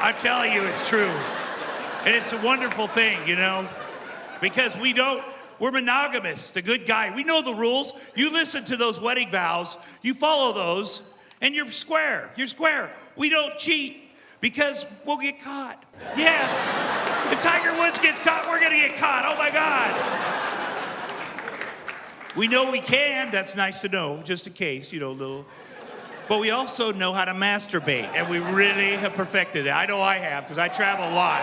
I'm telling you, it's true. And it's a wonderful thing, you know, because we're monogamous, the good guy. We know the rules. You listen to those wedding vows, you follow those, and you're square. You're square. We don't cheat because we'll get caught. Yes. If Tiger Woods gets caught, we're going to get caught. Oh, my God. We know we can. That's nice to know, just in case, you know, little. But we also know how to masturbate, and we really have perfected it. I know I have, because I travel a lot.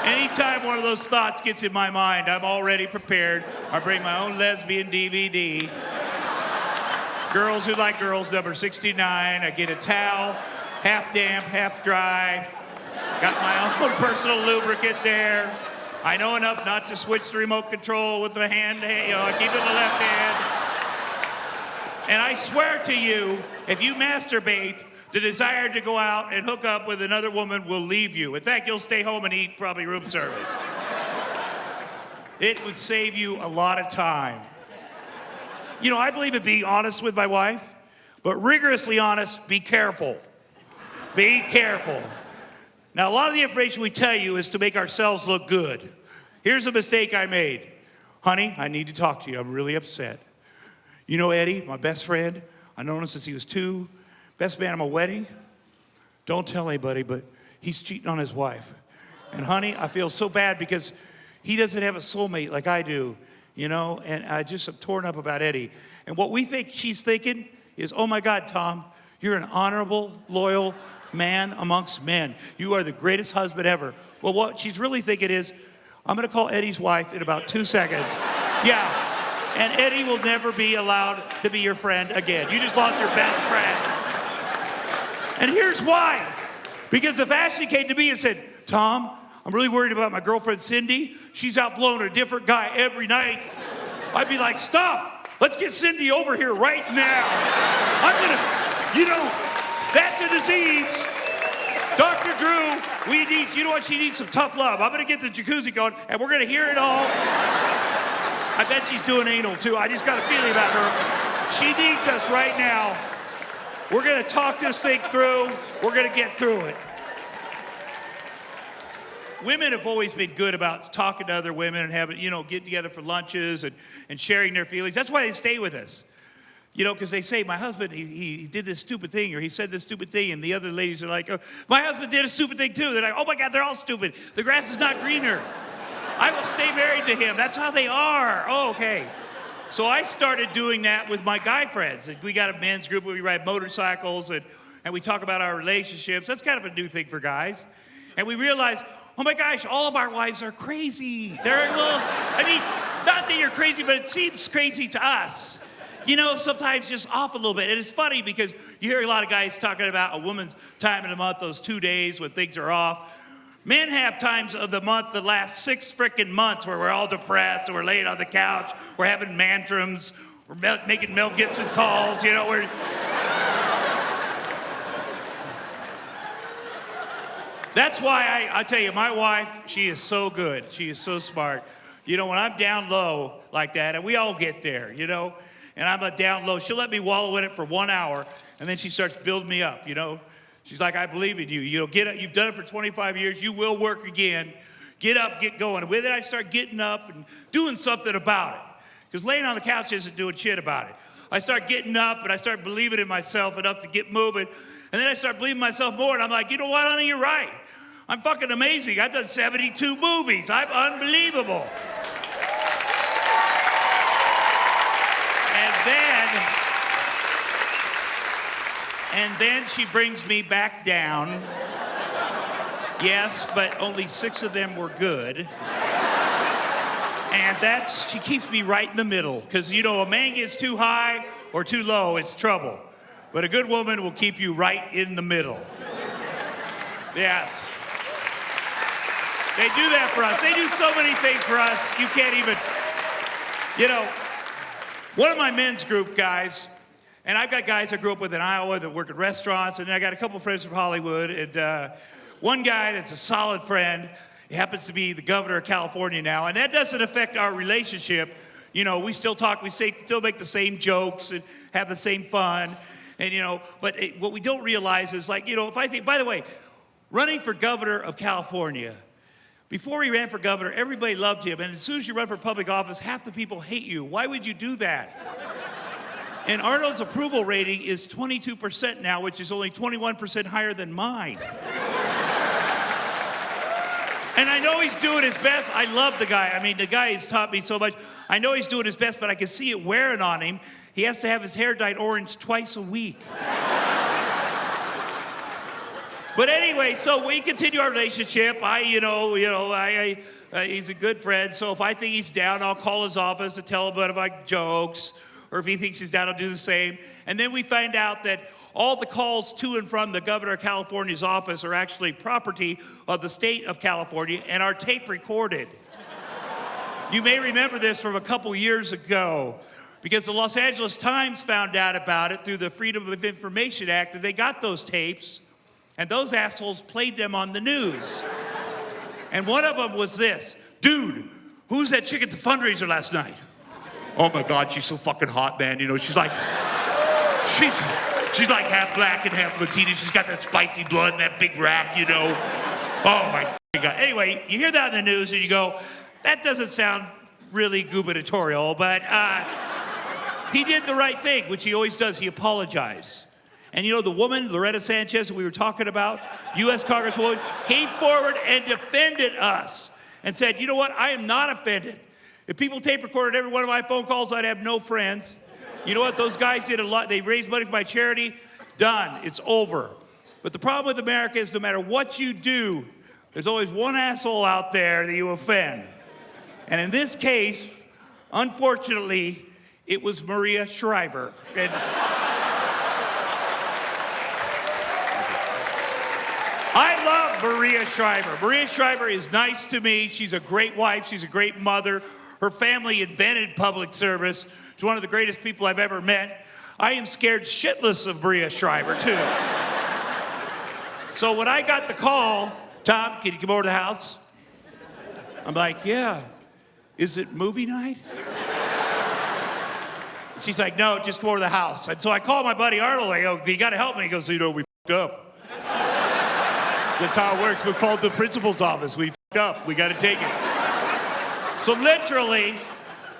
Anytime one of those thoughts gets in my mind, I'm already prepared. I bring my own lesbian DVD. Girls Who Like Girls, number 69. I get a towel, half damp, half dry. Got my own personal lubricant there. I know enough not to switch the remote control with the hand, you know, I keep it in the left hand. And I swear to you, if you masturbate, the desire to go out and hook up with another woman will leave you. In fact, you'll stay home and eat probably room service. It would save you a lot of time. You know, I believe in being honest with my wife, but rigorously honest, be careful. Be careful. Now, a lot of the information we tell you is to make ourselves look good. Here's a mistake I made. Honey, I need to talk to you. I'm really upset. You know Eddie, my best friend? I've known him since he was 2. Best man at my wedding. Don't tell anybody, but he's cheating on his wife. And honey, I feel so bad because he doesn't have a soulmate like I do, you know? And I just am torn up about Eddie. And what we think she's thinking is, oh my God, Tom, you're an honorable, loyal man amongst men. You are the greatest husband ever. Well, what she's really thinking is, I'm gonna call Eddie's wife in about 2 seconds. Yeah. And Eddie will never be allowed to be your friend again. You just lost your best friend. And here's why. Because if Ashley came to me and said, Tom, I'm really worried about my girlfriend Cindy. She's out blowing a different guy every night. I'd be like, stop. Let's get Cindy over here right now. I'm gonna, you know, that's a disease. Dr. Drew, we need, you know what, she needs some tough love. I'm gonna get the jacuzzi going and we're gonna hear it all. I bet she's doing anal too. I just got a feeling about her. She needs us right now. We're gonna talk this thing through. We're gonna get through it. Women have always been good about talking to other women and having, you know, getting together for lunches and sharing their feelings. That's why they stay with us. You know, because they say, my husband, he did this stupid thing, or he said this stupid thing, and the other ladies are like, oh, my husband did a stupid thing too. They're like, oh my God, they're all stupid. The grass is not greener. I will stay married to him. That's how they are. Oh, okay. So I started doing that with my guy friends. We got a men's group where we ride motorcycles and we talk about our relationships. That's kind of a new thing for guys. And we realized, oh my gosh, all of our wives are crazy. They're a little, I mean, not that you're crazy, but it seems crazy to us. You know, sometimes just off a little bit. And it's funny because you hear a lot of guys talking about a woman's time in the month, those 2 days when things are off. Men have times of the month, the last 6 frickin' months where we're all depressed and we're laying on the couch, we're having mantrums, we're making Mel Gibson calls, you know, That's why I tell you, my wife, she is so good. She is so smart. You know, when I'm down low like that, and we all get there, you know, and I'm down low, she'll let me wallow in it for 1 hour, and then she starts building me up, you know. She's like, I believe in you. You know, get up. You've done it for 25 years. You will work again. Get up, get going. And with it, I start getting up and doing something about it. Because laying on the couch isn't doing shit about it. I start getting up and I start believing in myself enough to get moving. And then I start believing myself more. And I'm like, you know what, honey, you're right. I'm fucking amazing. I've done 72 movies. I'm unbelievable. And then she brings me back down. Yes, but only 6 of them were good. And she keeps me right in the middle. Because, you know, a man gets too high or too low, it's trouble. But a good woman will keep you right in the middle. Yes. They do that for us. They do so many things for us, you can't even, you know. One of my men's group guys, and I've got guys I grew up with in Iowa that work at restaurants, and I got a couple friends from Hollywood, and one guy that's a solid friend, he happens to be the governor of California now, and that doesn't affect our relationship. You know, we still talk, still make the same jokes and have the same fun, and you know, but what we don't realize is, like, you know, if I think, by the way, running for governor of California. Before he ran for governor, everybody loved him. And as soon as you run for public office, half the people hate you. Why would you do that? And Arnold's approval rating is 22% now, which is only 21% higher than mine. And I know he's doing his best. I love the guy. I mean, the guy has taught me so much. I know he's doing his best, but I can see it wearing on him. He has to have his hair dyed orange twice a week. But anyway, so we continue our relationship. He's a good friend. So if I think he's down, I'll call his office and tell him about my jokes. Or if he thinks he's down, I'll do the same. And then we find out that all the calls to and from the governor of California's office are actually property of the state of California and are tape recorded. You may remember this from a couple years ago because the Los Angeles Times found out about it through the Freedom of Information Act, and they got those tapes. And those assholes played them on the news. And one of them was this: dude, who's that chick at the fundraiser last night? Oh my God, she's so fucking hot, man. You know, she's like half black and half Latina. She's got that spicy blood and that big rack, you know. Oh my God. Anyway, you hear that in the news and you go, that doesn't sound really gubernatorial, but he did the right thing, which he always does. He apologized. And you know, the woman, Loretta Sanchez, that we were talking about, U.S. Congresswoman, came forward and defended us and said, you know what, I am not offended. If people tape recorded every one of my phone calls, I'd have no friends. You know what, those guys did a lot. They raised money for my charity. Done, it's over. But the problem with America is no matter what you do, there's always one asshole out there that you offend. And in this case, unfortunately, it was Maria Shriver. And I love Maria Shriver. Maria Shriver is nice to me. She's a great wife. She's a great mother. Her family invented public service. She's one of the greatest people I've ever met. I am scared shitless of Maria Shriver, too. So when I got the call, Tom, can you come over to the house? I'm like, yeah. Is it movie night? She's like, no, just come over to the house. And so I called my buddy Arnold. I go, you got to help me. He goes, you know, we f***ed up. That's how it works. We called the principal's office. We f***ed up. We got to take it. So literally,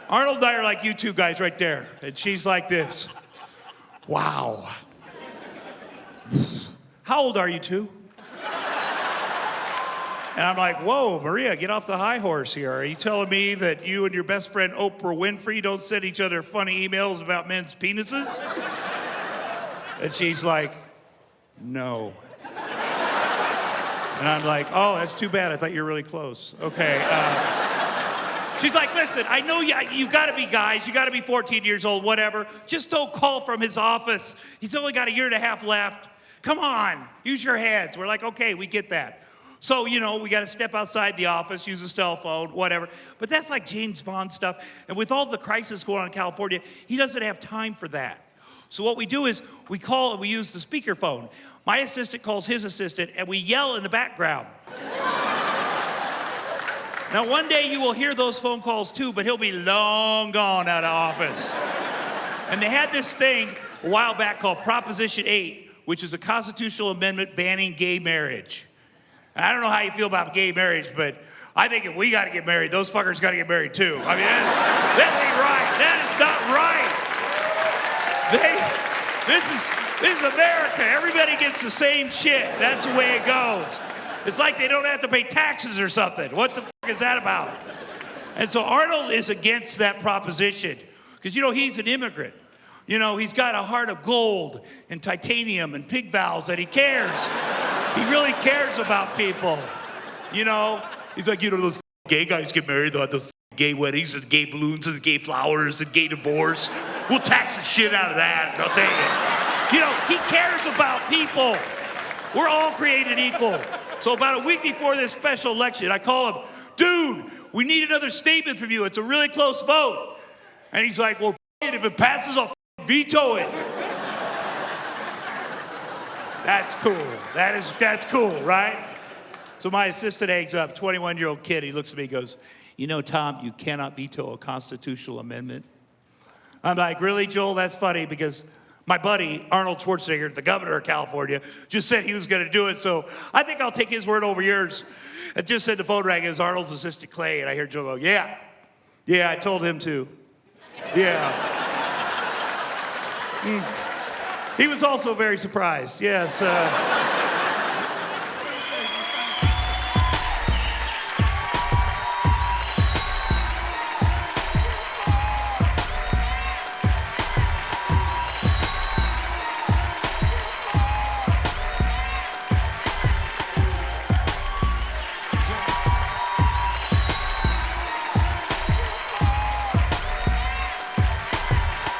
Arnold and I are like you two guys right there. And she's like this. Wow. How old are you two? And I'm like, whoa, Maria, get off the high horse here. Are you telling me that you and your best friend Oprah Winfrey don't send each other funny emails about men's penises? And she's like, no. And I'm like, oh, that's too bad. I thought you were really close. Okay. She's like, listen, I know you got to be guys. You got to be 14 years old, whatever. Just don't call from his office. He's only got a year and a half left. Come on, use your heads. We're like, okay, we get that. So, you know, we got to step outside the office, use a cell phone, whatever. But that's like James Bond stuff. And with all the crisis going on in California, he doesn't have time for that. So what we do is we call and we use the speakerphone. My assistant calls his assistant, and we yell in the background. Now, one day you will hear those phone calls too, but he'll be long gone out of office. And they had this thing a while back called Proposition 8, which is a constitutional amendment banning gay marriage. And I don't know how you feel about gay marriage, but I think if we got to get married, those fuckers got to get married too. I mean, that ain't right. That is not right. This is America. Everybody gets the same shit. That's the way it goes. It's like they don't have to pay taxes or something. What the fuck is that about? And so Arnold is against that proposition because, you know, he's an immigrant. You know, he's got a heart of gold and titanium and pig valves that he cares. He really cares about people. You know, he's like, you know, those gay guys get married, they'll have those gay weddings and gay balloons and gay flowers and gay divorce. We'll tax the shit out of that, I'll tell you. You know, he cares about people. We're all created equal. So about a week before this special election, I call him, dude, we need another statement from you. It's a really close vote. And he's like, well, if it passes, I'll veto it. That's cool. That's cool, right? So my assistant hangs up, 21-year-old kid. He looks at me and goes, you know, Tom, you cannot veto a constitutional amendment. I'm like, really, Joel? That's funny because My buddy, Arnold Schwarzenegger, the governor of California, just said he was going to do it, so I think I'll take his word over yours. I just said the phone rang as Arnold's assistant Clay, and I hear Joe go, yeah, I told him to. Yeah. He was also very surprised, yes.